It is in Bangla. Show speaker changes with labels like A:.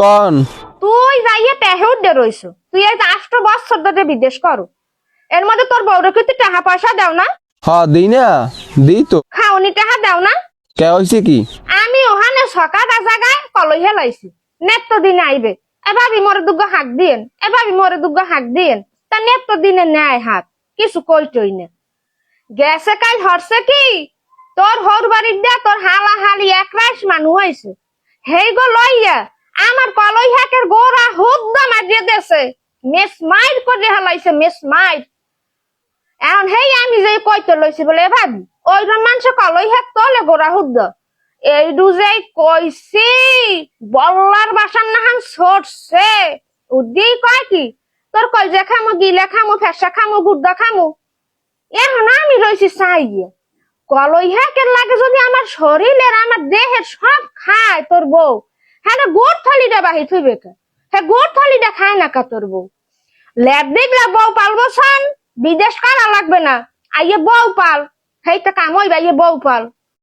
A: কন
B: তুই যাইয়ে টেহে উঠে রইছো, তুই এই 8 বছর ধরে বিদেশ করো, এর মধ্যে তোর বউরে কি তুই টাকা পয়সা দাও না?
A: দিই না, দিই তো।
B: খাওনি টাকা দাও না?
A: কে হয়েছে কি?
B: আমি ওখানে সকাল জায়গায় কলই হেলাইছি, নেত্য দিন আইবে, এভাবি মোরে দুগ্গ হাক দিয়েন, এভাবি মোরে দুগ্গ হাক দিয়েন, তা নেত্য দিনে নেয় হাক, কিছু কইটই না। গেছে কাল হরছে কি, তোর হর বাড়ির দিয়া তোর হালা হালি এক রাইস মানুষ হয়েছে, হেই গো লইয়া আমার কলই হাকের গোড়া হুদ্দা মারিয়ে দেছে, মেস মাইর করে হেলাইছে, মেস মাইর। এখন হেই আমি যে কইতে লইছি বলে ভাবি ওই মানুষ কলই হাক তলে গোড়া হুদ্দা এই ডুজে কইছি বল্লার বাসার নাহান ছড়ছে উদ্দি কয় কি তোর কই যে খামু গিলে খামু ফেসা খামু গুদ্দা খামু। এখন আমি রইছি চাইয়ে কলই হাকের লাগে যদি আমার শরীরের আমার দেহের সব খায় তোর বউ, হ্যাঁ গোড় থালিটা বাহি থইবে কে? হ্যাঁ গোড় থালিটা খায় না কা তোর বউ? ল্যাব দেখলা বউ পালবো সান, বিদেশ করা লাগবে না, আইয়ে বউ পাল, হেইটা কাম হইবা, আইয়ে বউ পাল।